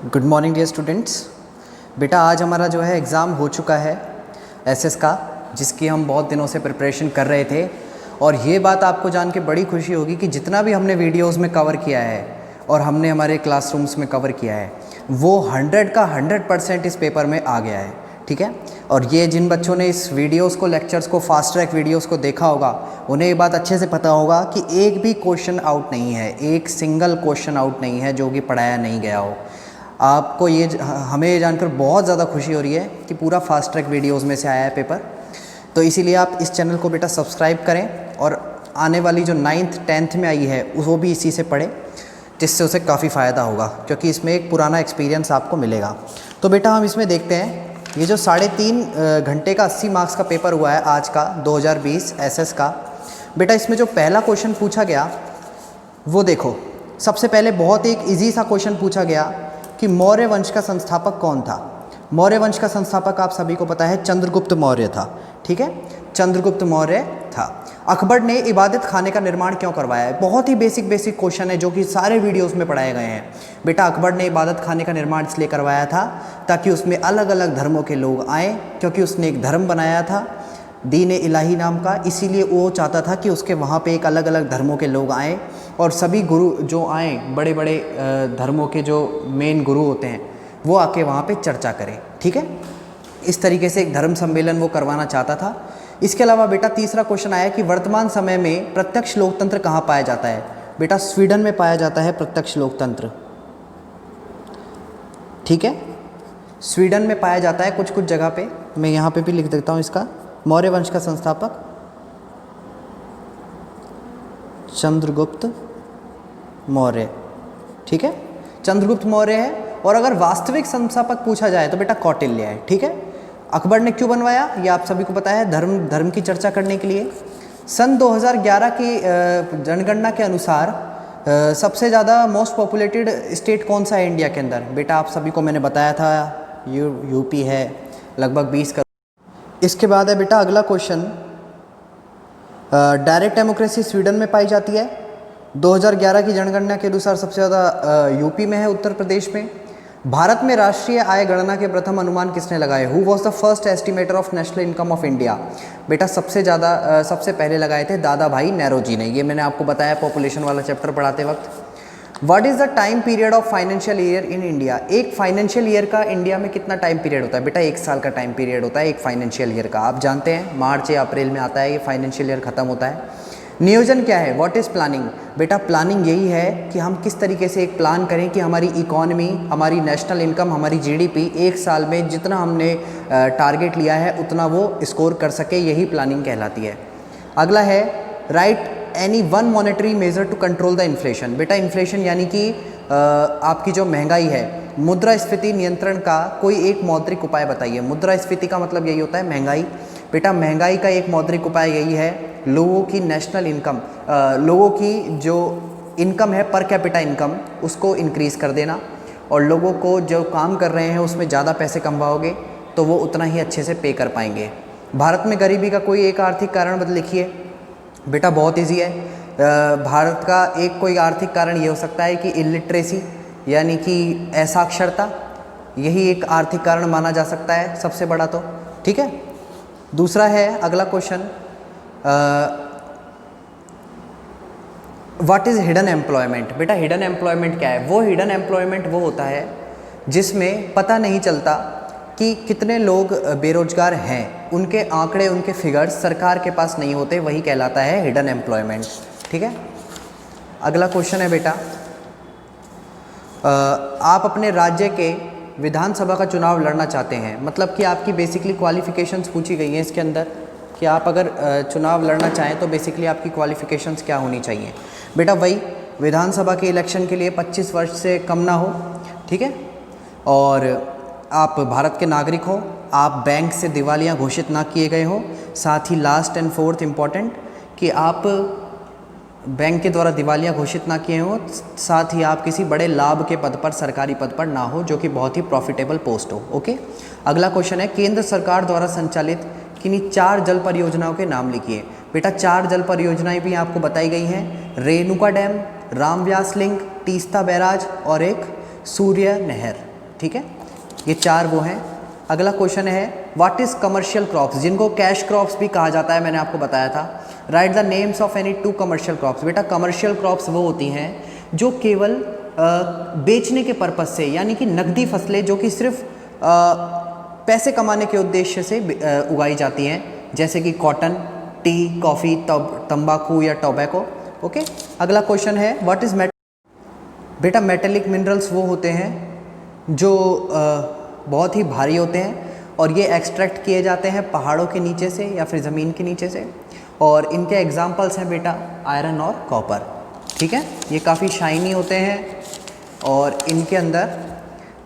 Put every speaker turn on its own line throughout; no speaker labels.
Good morning dear students. बेटा आज हमारा जो है एग्ज़ाम हो चुका है एसएस का, जिसकी हम बहुत दिनों से प्रिपरेशन कर रहे थे। और ये बात आपको जान के बड़ी खुशी होगी कि जितना भी हमने वीडियोस में कवर किया है और हमने हमारे क्लासरूम्स में कवर किया है वो 100 का 100% इस पेपर में आ गया है। ठीक है। और ये जिन बच्चों ने इस वीडियोस को, लेक्चर्स को, फास्ट ट्रैक वीडियोस को देखा होगा उन्हें ये बात अच्छे से पता होगा कि एक भी क्वेश्चन आउट नहीं है, एक सिंगल क्वेश्चन आउट नहीं है जो कि पढ़ाया नहीं गया हो। आपको ये हमें ये जानकर बहुत ज़्यादा खुशी हो रही है कि पूरा फास्ट ट्रैक वीडियोस में से आया है पेपर। तो इसीलिए आप इस चैनल को बेटा सब्सक्राइब करें और आने वाली जो 9th 10th में आई है वो भी इसी से पढ़ें, जिससे उसे काफ़ी फ़ायदा होगा, क्योंकि इसमें एक पुराना एक्सपीरियंस आपको मिलेगा। तो बेटा हम इसमें देखते हैं ये जो 3.5 घंटे का 80 मार्क्स का पेपर हुआ है आज का 2020 एसएस का। बेटा इसमें जो पहला क्वेश्चन पूछा गया वो देखो, सबसे पहले बहुत एक इजी सा क्वेश्चन पूछा गया कि मौर्य वंश का संस्थापक कौन था। मौर्य वंश का संस्थापक आप सभी को पता है चंद्रगुप्त मौर्य था। ठीक है, चंद्रगुप्त मौर्य था। अकबर ने इबादत खाने का निर्माण क्यों करवाया है? बहुत ही बेसिक क्वेश्चन है जो कि सारे वीडियोस में पढ़ाए गए हैं। बेटा अकबर ने इबादत खाने का निर्माण इसलिए करवाया था ताकि उसमें अलग अलग धर्मों के लोग आए, क्योंकि उसने एक धर्म बनाया था दीन इलाही नाम का, इसीलिए वो चाहता था कि उसके वहाँ पे एक अलग अलग धर्मों के लोग आएँ और सभी गुरु जो आए, बड़े बड़े धर्मों के जो मेन गुरु होते हैं वो आके वहाँ पे चर्चा करें। ठीक है, इस तरीके से एक धर्म सम्मेलन वो करवाना चाहता था। इसके अलावा बेटा तीसरा क्वेश्चन आया कि वर्तमान समय में प्रत्यक्ष लोकतंत्र कहाँ पाया जाता है? बेटा स्वीडन में पाया जाता है प्रत्यक्ष लोकतंत्र। ठीक है, स्वीडन में पाया जाता है कुछ कुछ जगह पे। मैं यहाँ पे भी लिख देता हूँ इसका। मौर्य वंश का संस्थापक चंद्रगुप्त मौर्य। ठीक है, चंद्रगुप्त मौर्य है। और अगर वास्तविक संस्थापक पूछा जाए तो बेटा कौटिल्य है। ठीक है, अकबर ने क्यों बनवाया ये आप सभी को पता है, धर्म की चर्चा करने के लिए। सन 2011 की जनगणना के अनुसार सबसे ज़्यादा मोस्ट पॉपुलेटेड स्टेट कौन सा है इंडिया के अंदर? बेटा आप सभी को मैंने बताया था यूपी है, लगभग 20 करोड़। इसके बाद है बेटा अगला क्वेश्चन, डायरेक्ट डेमोक्रेसी स्वीडन में पाई जाती है। 2011 की जनगणना के अनुसार सबसे ज़्यादा यूपी में है, उत्तर प्रदेश में। भारत में राष्ट्रीय आय गणना के प्रथम अनुमान किसने लगाए? Who was the first estimator of national income of India? बेटा सबसे पहले लगाए थे दादा भाई नेरोजी ने। ये मैंने आपको बताया पॉपुलेशन वाला चैप्टर पढ़ाते वक्त। What is the time period of financial year in India? एक फाइनेंशियल ईयर का इंडिया में कितना टाइम पीरियड होता है? बेटा 1 साल का टाइम पीरियड होता है एक फाइनेंशियल ईयर का। आप जानते हैं मार्च या अप्रैल में आता है ये फाइनेंशियल ईयर ख़त्म होता है। नियोजन क्या है? What is planning? बेटा प्लानिंग यही है कि हम किस तरीके से एक प्लान करें कि हमारी इकॉनमी, हमारी नेशनल इनकम, हमारी जीडीपी एक साल में जितना हमने टारगेट लिया है उतना वो स्कोर कर सके, यही प्लानिंग कहलाती है। अगला है write any one monetary measure to control the inflation. बेटा इन्फ्लेशन यानी कि आपकी जो महंगाई है, मुद्रास्फीति नियंत्रण का कोई एक मौद्रिक उपाय बताइए। मुद्रास्फीति का मतलब यही होता है महंगाई। बेटा महंगाई का एक मौद्रिक उपाय यही है लोगों की नेशनल इनकम, लोगों की जो इनकम है पर कैपिटा इनकम, उसको इंक्रीज़ कर देना। और लोगों को जो काम कर रहे हैं उसमें ज़्यादा पैसे कमवाओगे तो वो उतना ही अच्छे से पे कर पाएंगे। भारत में गरीबी का कोई एक आर्थिक कारण बता लिखिए। बेटा बहुत ईजी है। भारत का एक कोई आर्थिक कारण ये हो सकता है कि इलिटरेसी यानी कि असाक्षरता, यही एक आर्थिक कारण माना जा सकता है सबसे बड़ा। तो ठीक है, दूसरा है अगला question, what is hidden employment? बेटा हिडन एम्प्लॉयमेंट क्या है? वो हिडन एम्प्लॉयमेंट वो होता है जिसमें पता नहीं चलता कि कितने लोग बेरोजगार हैं, उनके आंकड़े, उनके फिगर्स सरकार के पास नहीं होते, वही कहलाता है हिडन एम्प्लॉयमेंट। ठीक है, अगला क्वेश्चन है बेटा, आप अपने राज्य के विधानसभा का चुनाव लड़ना चाहते हैं, मतलब कि आपकी बेसिकली क्वालिफिकेशंस पूछी गई हैं इसके अंदर कि आप अगर चुनाव लड़ना चाहें तो बेसिकली आपकी क्वालिफिकेशंस क्या होनी चाहिए। बेटा वही विधानसभा के इलेक्शन के लिए 25 वर्ष से कम ना हो। ठीक है, और आप भारत के नागरिक हो, आप बैंक से दिवालिया घोषित ना किए गए हो, साथ ही लास्ट एंड फोर्थ इम्पॉर्टेंट कि आप बैंक के द्वारा दिवालिया घोषित ना किए हो, साथ ही आप किसी बड़े लाभ के पद पर, सरकारी पद पर ना हो जो कि बहुत ही प्रॉफिटेबल पोस्ट हो। ओके, अगला क्वेश्चन है केंद्र सरकार द्वारा संचालित किन्हीं 4 जल परियोजनाओं के नाम लिखिए। बेटा 4 जल परियोजनाएं भी आपको बताई गई हैं, Renuka dam, Ramvyas link, Teesta barrage और एक सूर्य नहर। ठीक है, ये 4 वो हैं। अगला क्वेश्चन है व्हाट इज़ कमर्शियल क्रॉप्स, जिनको कैश क्रॉप्स भी कहा जाता है, मैंने आपको बताया था। Right the names of any 2 commercial crops. बेटा कमर्शियल क्रॉप्स वो होती हैं जो केवल बेचने के पर्पज़ से, यानी कि नकदी फसलें जो कि सिर्फ पैसे कमाने के उद्देश्य से उगाई जाती हैं, जैसे कि कॉटन, टी, कॉफ़ी, तंबाकू या टोबैको। ओके, अगला क्वेश्चन है व्हाट इज़ बेटा मेटेलिक मिनरल्स वो होते हैं जो बहुत ही भारी होते हैं और ये एक्सट्रैक्ट किए जाते हैं पहाड़ों के नीचे से या फिर ज़मीन के नीचे से, और इनके एग्जांपल्स हैं बेटा आयरन और कॉपर। ठीक है, ये काफ़ी शाइनी होते हैं और इनके अंदर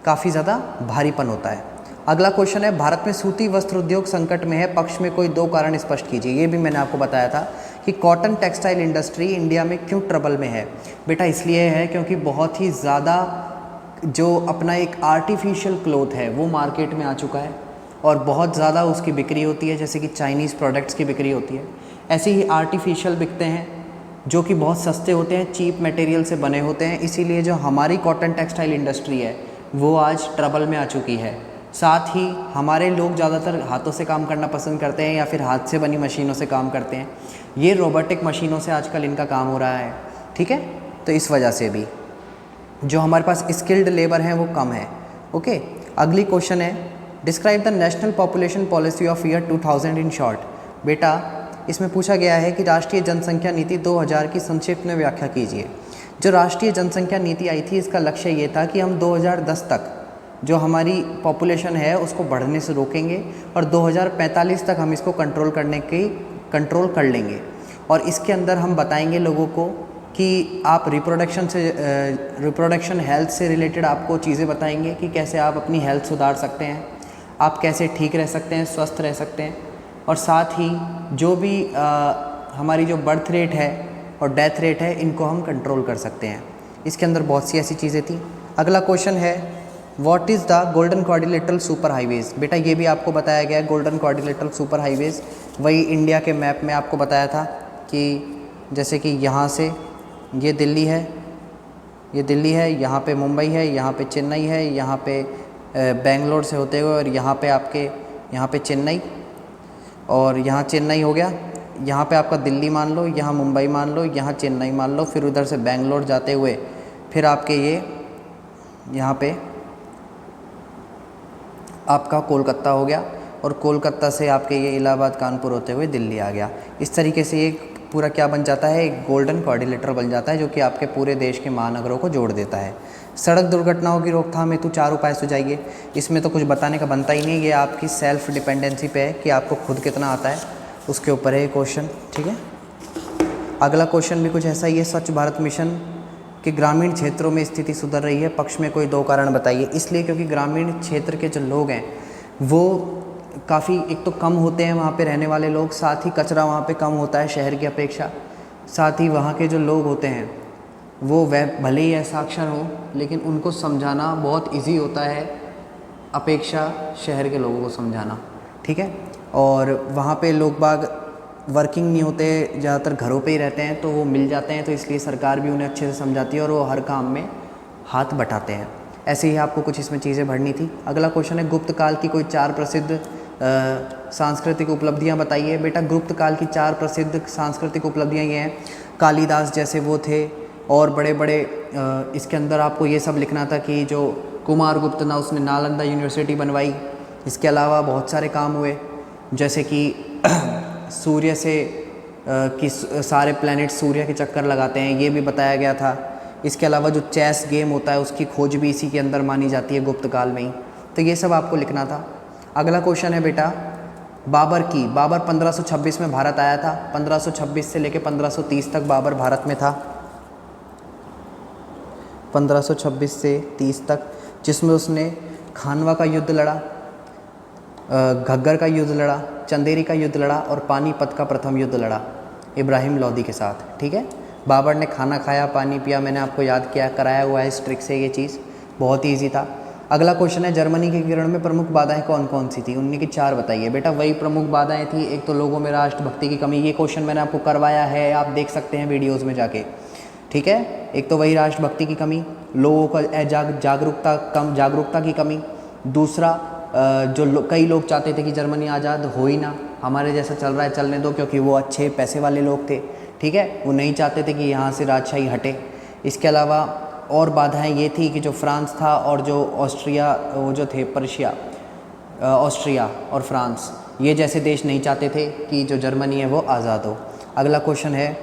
काफ़ी ज़्यादा भारीपन होता है। अगला क्वेश्चन है भारत में सूती वस्त्र उद्योग संकट में है, पक्ष में कोई 2 कारण स्पष्ट कीजिए। ये भी मैंने आपको बताया था कि कॉटन टेक्सटाइल इंडस्ट्री इंडिया में क्यों ट्रबल में है। बेटा इसलिए है क्योंकि बहुत ही ज़्यादा जो अपना एक आर्टिफिशियल क्लोथ है वो मार्केट में आ चुका है और बहुत ज़्यादा उसकी बिक्री होती है, जैसे कि चाइनीज़ प्रोडक्ट्स की बिक्री होती है। ऐसे ही आर्टिफिशियल बिकते हैं जो कि बहुत सस्ते होते हैं, चीप मटेरियल से बने होते हैं। इसीलिए जो हमारी कॉटन टेक्सटाइल इंडस्ट्री है वो आज ट्रबल में आ चुकी है। साथ ही हमारे लोग ज़्यादातर हाथों से काम करना पसंद करते हैं या फिर हाथ से बनी मशीनों से काम करते हैं। ये रोबोटिक मशीनों से आजकल इनका काम हो रहा है। ठीक है, तो इस वजह से भी जो हमारे पास स्किल्ड लेबर हैं वो कम है। ओके, अगली क्वेश्चन है describe the national population policy of year 2000 in short. बेटा इसमें पूछा गया है कि राष्ट्रीय जनसंख्या नीति 2000 की संक्षिप्त में व्याख्या कीजिए। जो राष्ट्रीय जनसंख्या नीति आई थी इसका लक्ष्य ये था कि हम 2010 तक जो हमारी पॉपुलेशन है उसको बढ़ने से रोकेंगे और 2045 तक हम इसको कंट्रोल कर लेंगे। और इसके अंदर हम बताएंगे लोगों को कि आप रिप्रोडक्शन हेल्थ से रिलेटेड आपको चीज़ें बताएंगे कि कैसे आप अपनी हेल्थ सुधार सकते हैं, आप कैसे ठीक रह सकते हैं, स्वस्थ रह सकते हैं, और साथ ही जो भी हमारी जो बर्थ रेट है और डेथ रेट है इनको हम कंट्रोल कर सकते हैं। इसके अंदर बहुत सी ऐसी चीज़ें थी। अगला क्वेश्चन है what is the golden quadrilateral super highways. बेटा ये भी आपको बताया गया है, गोल्डन क्वाड्रिलेटरल सुपर हाईवेज़ वही इंडिया के मैप में आपको बताया था कि जैसे कि यहाँ से ये दिल्ली है, यहाँ पे मुंबई है, यहाँ पे चेन्नई है, यहाँ पे बेंगलोर से होते हुए और यहाँ पे चेन्नई, और यहाँ चेन्नई हो गया, यहाँ पे आपका दिल्ली मान लो, यहाँ मुंबई मान लो, यहाँ चेन्नई मान लो, फिर उधर से बेंगलोर जाते हुए फिर आपके ये यहाँ पे आपका कोलकाता हो गया और कोलकाता से आपके ये इलाहाबाद कानपुर होते हुए दिल्ली आ गया। इस तरीके से एक पूरा क्या बन जाता है, एक गोल्डन क्वाड्रिलेटरल बन जाता है जो कि आपके पूरे देश के महानगरों को जोड़ देता है। सड़क दुर्घटनाओं की रोकथाम हेतु 4 उपाय सुझाइए। इसमें तो कुछ बताने का बनता ही नहीं, ये आपकी सेल्फ डिपेंडेंसी पे है कि आपको खुद कितना आता है, उसके ऊपर है ये क्वेश्चन। ठीक है, अगला क्वेश्चन भी कुछ ऐसा ही है, स्वच्छ भारत मिशन कि ग्रामीण क्षेत्रों में स्थिति सुधर रही है, पक्ष में कोई 2 कारण बताइए। इसलिए क्योंकि ग्रामीण क्षेत्र के जो लोग हैं वो काफ़ी एक तो कम होते हैं वहाँ पे रहने वाले लोग, साथ ही कचरा वहाँ पे कम होता है शहर की अपेक्षा, साथ ही वहाँ के जो लोग होते हैं वो वह भले ही असाक्षर हों लेकिन उनको समझाना बहुत इजी होता है अपेक्षा शहर के लोगों को समझाना। ठीक है, और वहाँ पे लोग बाग वर्किंग नहीं होते, ज़्यादातर घरों पे ही रहते हैं, तो वो मिल जाते हैं, तो इसलिए सरकार भी उन्हें अच्छे से समझाती है और वो हर काम में हाथ बटाते हैं। ऐसे ही आपको कुछ इसमें चीज़ें भरनी थी। अगला क्वेश्चन है गुप्त काल की कोई 4 प्रसिद्ध सांस्कृतिक उपलब्धियां बताइए। बेटा गुप्त काल की 4 प्रसिद्ध सांस्कृतिक उपलब्धियां ये हैं, कालिदास जैसे वो थे और बड़े बड़े इसके अंदर आपको ये सब लिखना था कि जो कुमारगुप्त ना उसने नालंदा यूनिवर्सिटी बनवाई। इसके अलावा बहुत सारे काम हुए जैसे कि सूर्य से कि सारे प्लैनेट सूर्य के चक्कर लगाते हैं, ये भी बताया गया था। इसके अलावा जो चेस गेम होता है उसकी खोज भी इसी के अंदर मानी जाती है गुप्त काल में ही, तो ये सब आपको लिखना था। अगला क्वेश्चन है बेटा बाबर 1526 में भारत आया था, 1526 से लेकर 1530 तक बाबर भारत में था, 1526 से 30 तक, जिसमें उसने खानवा का युद्ध लड़ा, घग्गर का युद्ध लड़ा, चंदेरी का युद्ध लड़ा और पानीपत का प्रथम युद्ध लड़ा इब्राहिम लोदी के साथ। ठीक है, बाबर ने खाना खाया, पानी पिया, मैंने आपको याद किया, कराया हुआ है इस ट्रिक से, ये चीज़ बहुत ही ईजी था। अगला क्वेश्चन है जर्मनी के किरण में प्रमुख बाधाएं कौन कौन सी थी, उनकी 4 बताइए। बेटा वही प्रमुख बाधाएं थी, एक तो लोगों में राष्ट्रभक्ति की कमी, ये क्वेश्चन मैंने आपको करवाया है, आप देख सकते हैं वीडियोज़ में जाके। ठीक है। एक तो वही राष्ट्रभक्ति की कमी, लोगों का जागरूकता की कमी। दूसरा कई लोग चाहते थे कि जर्मनी आज़ाद हो ही ना, हमारे जैसा चल रहा है चलने दो, क्योंकि वो अच्छे पैसे वाले लोग थे, ठीक है, वो नहीं चाहते थे कि यहाँ से राजशाही हटे। इसके अलावा और बाधाएं ये थी कि जो फ्रांस था और जो ऑस्ट्रिया, वो जो थे ऑस्ट्रिया और फ्रांस, ये जैसे देश नहीं चाहते थे कि जो जर्मनी है वो आज़ाद हो। अगला क्वेश्चन है,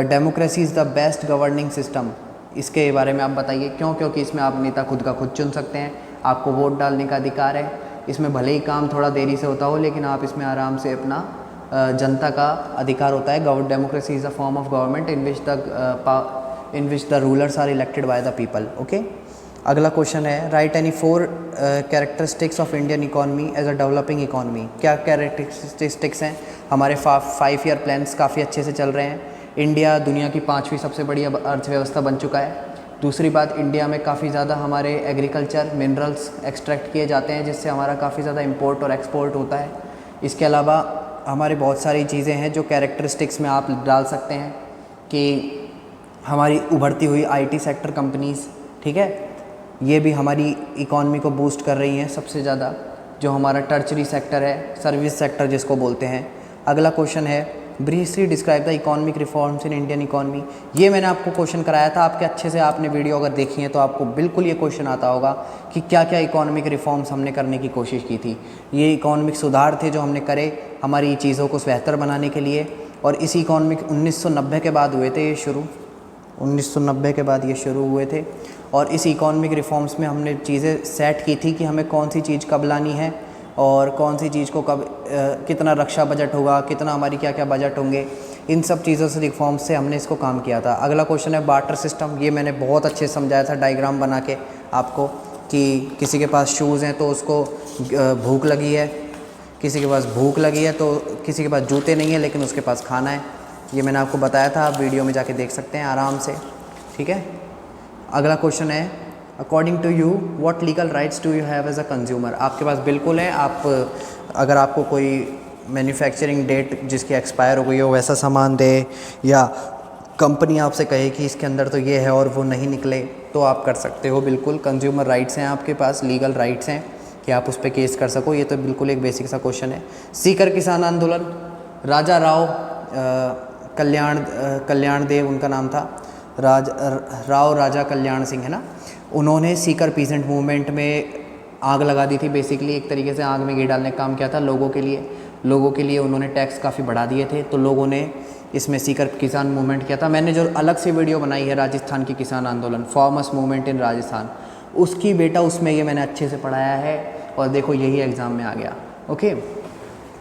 democracy is the best governing system, इसके बारे में आप बताइए क्यों? क्योंकि इसमें आप नेता खुद का खुद चुन सकते हैं, आपको वोट डालने का अधिकार है, इसमें भले ही काम थोड़ा देरी से होता हो लेकिन आप इसमें आराम से अपना जनता का अधिकार होता है। Democracy is a form of government in which the rulers are elected by the people. Okay. अगला क्वेश्चन है, write any 4 characteristics of Indian economy as a developing economy. क्या कैरेक्टरिस्टिक्स हैं? हमारे 5 ईयर प्लान्स काफ़ी अच्छे से चल रहे हैं। इंडिया दुनिया की 5वीं सबसे बड़ी अर्थव्यवस्था बन चुका है। दूसरी बात, इंडिया में काफ़ी ज़्यादा हमारे एग्रीकल्चर मिनरल्स एक्सट्रैक्ट किए जाते हैं, जिससे हमारा काफ़ी ज़्यादा इंपोर्ट और एक्सपोर्ट होता है। इसके अलावा हमारी बहुत सारी चीज़ें हैं जो कैरेक्टरिस्टिक्स में आप डाल सकते हैं कि हमारी उभरती हुई आईटी सेक्टर कंपनीज़, ठीक है, ये भी हमारी इकॉनमी को बूस्ट कर रही हैं सबसे ज़्यादा। जो हमारा टर्चरी सेक्टर है, सर्विस सेक्टर जिसको बोलते हैं। अगला क्वेश्चन है, briefly describe the economic reforms in Indian economy. ये मैंने आपको क्वेश्चन कराया था, आपके अच्छे से आपने वीडियो अगर देखी है तो आपको बिल्कुल ये क्वेश्चन आता होगा कि क्या क्या इकोनॉमिक रिफॉर्म्स हमने करने की कोशिश की थी। ये इकोनॉमिक सुधार थे जो हमने करे हमारी चीज़ों को बेहतर बनाने के लिए, और इसी इकोनॉमिक 1990 के बाद हुए थे ये शुरू, 1990 के बाद ये शुरू हुए थे। और इस इकोनॉमिक रिफॉर्म्स में हमने चीज़ें सेट की थी कि हमें कौन सी चीज़ कब लानी है और कौन सी चीज़ को कब, कितना रक्षा बजट होगा, कितना हमारी क्या क्या बजट होंगे, इन सब चीज़ों से रिफॉर्म्स से हमने इसको काम किया था। अगला क्वेश्चन है बार्टर सिस्टम। ये मैंने बहुत अच्छे से समझाया था डायग्राम बना के आपको कि किसी के पास शूज़ हैं तो उसको भूख लगी है, किसी के पास भूख लगी है तो किसी के पास जूते नहीं है लेकिन उसके पास खाना है। ये मैंने आपको बताया था, आप वीडियो में जाके देख सकते हैं आराम से, ठीक है। अगला क्वेश्चन है, according to you what legal rights do you have as a consumer. आपके पास बिल्कुल है, आप अगर आपको कोई मैन्युफैक्चरिंग डेट जिसकी एक्सपायर हो गई हो वैसा सामान दे, या कंपनी आपसे कहे कि इसके अंदर तो ये है और वो नहीं निकले, तो आप कर सकते हो। बिल्कुल कंज्यूमर राइट्स हैं आपके पास, लीगल राइट्स हैं कि आप उस पर केस कर सको। ये तो बिल्कुल एक बेसिक सा क्वेश्चन है। सीकर किसान आंदोलन, राजा राव कल्याण देव उनका नाम था, राव राजा कल्याण सिंह है ना, उन्होंने सीकर पीसेंट मूवमेंट में आग लगा दी थी। बेसिकली एक तरीके से आग में घी डालने का काम किया था लोगों के लिए उन्होंने टैक्स काफ़ी बढ़ा दिए थे, तो लोगों ने इसमें सीकर किसान मूवमेंट किया था। मैंने जो अलग से वीडियो बनाई है राजस्थान की किसान आंदोलन, फार्मर्स मूवमेंट इन राजस्थान, उसकी बेटा उसमें ये मैंने अच्छे से पढ़ाया है और देखो यही एग्ज़ाम में आ गया। ओके,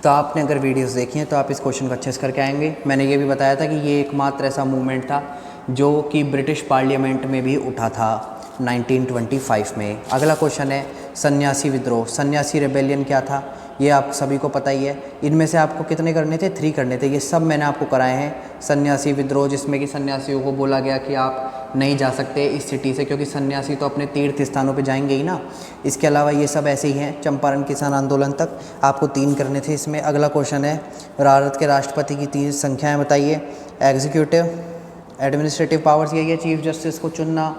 तो आपने अगर वीडियोस देखी हैं तो आप इस क्वेश्चन को अच्छे से करके आएंगे। मैंने ये भी बताया था कि ये एकमात्र ऐसा मूवमेंट था जो कि ब्रिटिश पार्लियामेंट में भी उठा था 1925 में। अगला क्वेश्चन है सन्यासी विद्रोह, सन्यासी रेबेलियन क्या था, ये आप सभी को पता ही है। इनमें से आपको कितने करने थे? 3 करने थे। ये सब मैंने आपको कराए हैं। सन्यासी विद्रोह, जिसमें कि सन्यासियों को बोला गया कि आप नहीं जा सकते इस सिटी से, क्योंकि सन्यासी तो अपने तीर्थ स्थानों पे जाएंगे ही ना। इसके अलावा ये सब ऐसे ही हैं, चंपारण किसान आंदोलन तक आपको 3 करने थे इसमें। अगला क्वेश्चन है भारत के राष्ट्रपति की 3 संख्याएँ बताइए। एग्जीक्यूटिव, एडमिनिस्ट्रेटिव पावर्स यही है, चीफ जस्टिस को चुनना,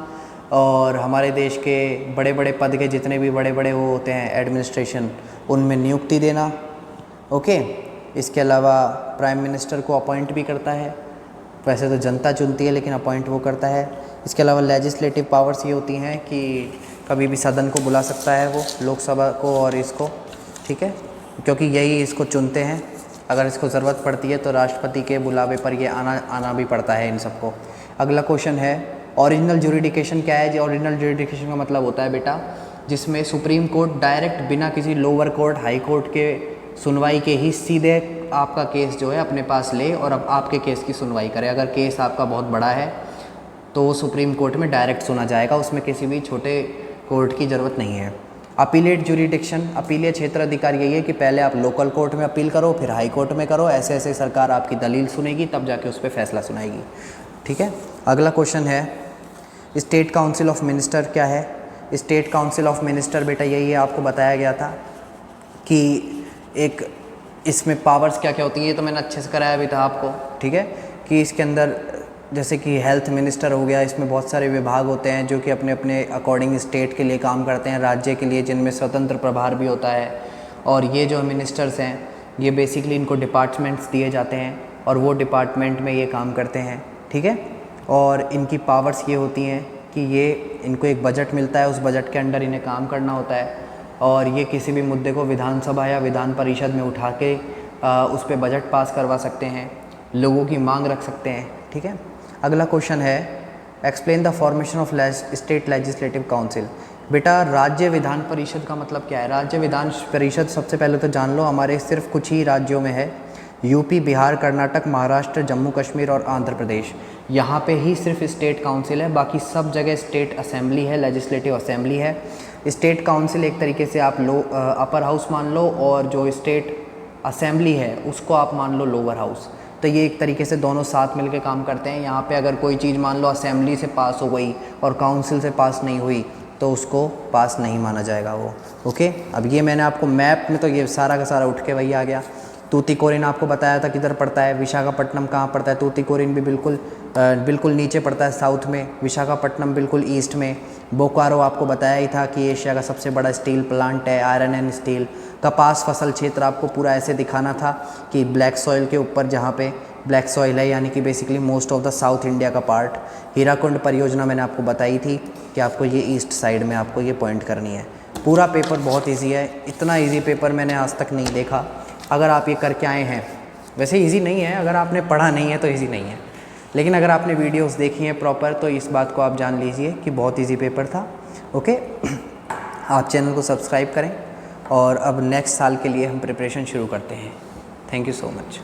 और हमारे देश के बड़े बड़े पद के जितने भी बड़े बड़े वो होते हैं एडमिनिस्ट्रेशन, उनमें नियुक्ति देना। ओके, इसके अलावा प्राइम मिनिस्टर को अपॉइंट भी करता है, वैसे तो जनता चुनती है लेकिन अपॉइंट वो करता है। इसके अलावा लेजिस्लेटिव पावर्स ये होती हैं कि कभी भी सदन को बुला सकता है वो, लोकसभा को और इसको, ठीक है, क्योंकि यही इसको चुनते हैं। अगर इसको ज़रूरत पड़ती है तो राष्ट्रपति के बुलावे पर ये आना भी पड़ता है इन सबको। अगला क्वेश्चन है ओरिजिनल ज्यूरिडिक्शन क्या है? जी, ओरिजिनल ज्यूरिडिक्शन का मतलब होता है बेटा जिसमें सुप्रीम कोर्ट डायरेक्ट बिना किसी लोअर कोर्ट, हाई कोर्ट के सुनवाई के ही सीधे आपका केस जो है अपने पास ले और अब आपके केस की सुनवाई करे। अगर केस आपका बहुत बड़ा है तो वो सुप्रीम कोर्ट में डायरेक्ट सुना जाएगा, उसमें किसी भी छोटे कोर्ट की ज़रूरत नहीं है। अपीलेट ज्यूरिडिक्शन, अपीलीय क्षेत्र अधिकार यही है कि पहले आप लोकल कोर्ट में अपील करो, फिर हाई कोर्ट में करो, ऐसे ऐसे सरकार आपकी दलील सुनेगी तब जाके उस पर फैसला सुनाएगी, ठीक है। अगला क्वेश्चन है स्टेट काउंसिल ऑफ मिनिस्टर क्या है? स्टेट काउंसिल ऑफ मिनिस्टर बेटा यही है, आपको बताया गया था कि एक इसमें पावर्स क्या क्या होती हैं, ये तो मैंने अच्छे से कराया भी था आपको, ठीक है, कि इसके अंदर जैसे कि हेल्थ मिनिस्टर हो गया, इसमें बहुत सारे विभाग होते हैं जो कि अपने अपने अकॉर्डिंग स्टेट के लिए काम करते हैं, राज्य के लिए, जिनमें स्वतंत्र प्रभार भी होता है। और ये जो मिनिस्टर्स हैं ये बेसिकली इनको डिपार्टमेंट्स दिए जाते हैं और वो डिपार्टमेंट में ये काम करते हैं, ठीक है। और इनकी पावर्स ये होती हैं कि ये इनको एक बजट मिलता है, उस बजट के अंडर इन्हें काम करना होता है और ये किसी भी मुद्दे को विधानसभा या विधान परिषद में उठा के उस पर बजट पास करवा सकते हैं, लोगों की मांग रख सकते हैं, ठीक है। अगला क्वेश्चन है explain the formation of state legislative council. बेटा राज्य विधान परिषद का मतलब क्या है? राज्य विधान परिषद सबसे पहले तो जान लो हमारे सिर्फ कुछ ही राज्यों में है, यूपी, बिहार, कर्नाटक, महाराष्ट्र, जम्मू कश्मीर और आंध्र प्रदेश। यहाँ पे ही सिर्फ स्टेट काउंसिल है, बाकी सब जगह स्टेट असेंबली है, लेजिस्लेटिव असेंबली है। स्टेट काउंसिल एक तरीके से आप अपर हाउस मान लो और जो स्टेट असेंबली है उसको आप मान लो लोअर हाउस। तो ये एक तरीके से दोनों साथ मिलकर काम करते हैं। यहाँ पे अगर कोई चीज़ मान लो असेंबली से पास हो गई और काउंसिल से पास नहीं हुई तो उसको पास नहीं माना जाएगा वो, ओके। अब ये मैंने आपको मैप में तो ये सारा का सारा उठ के वही आ गया। तूतीकोरिन आपको बताया था किधर पड़ता है, विशाखापट्टनम कहाँ पड़ता है, तूतीकोरिन भी बिल्कुल नीचे पड़ता है साउथ में, विशाखापट्टनम बिल्कुल ईस्ट में। बोकारो आपको बताया ही था कि एशिया का सबसे बड़ा स्टील प्लांट है, आयरन एंड स्टील। कपास फसल क्षेत्र आपको पूरा ऐसे दिखाना था कि ब्लैक सॉइल के ऊपर, जहाँ पे ब्लैक सॉइल है यानी कि basically most of the south India का पार्ट। हीराकुंड परियोजना मैंने आपको बताई थी कि आपको ये ईस्ट साइड में आपको ये पॉइंट करनी है। पूरा पेपर बहुत ईजी है, इतना ईजी पेपर मैंने आज तक नहीं देखा। अगर आप ये करके आए हैं, वैसे ईजी नहीं है, अगर आपने पढ़ा नहीं है तो ईजी नहीं है, लेकिन अगर आपने वीडियोस देखी हैं प्रॉपर तो इस बात को आप जान लीजिए कि बहुत ईजी पेपर था, ओके। आप चैनल को सब्सक्राइब करें और अब नेक्स्ट साल के लिए हम प्रिपरेशन शुरू करते हैं। Thank you so much.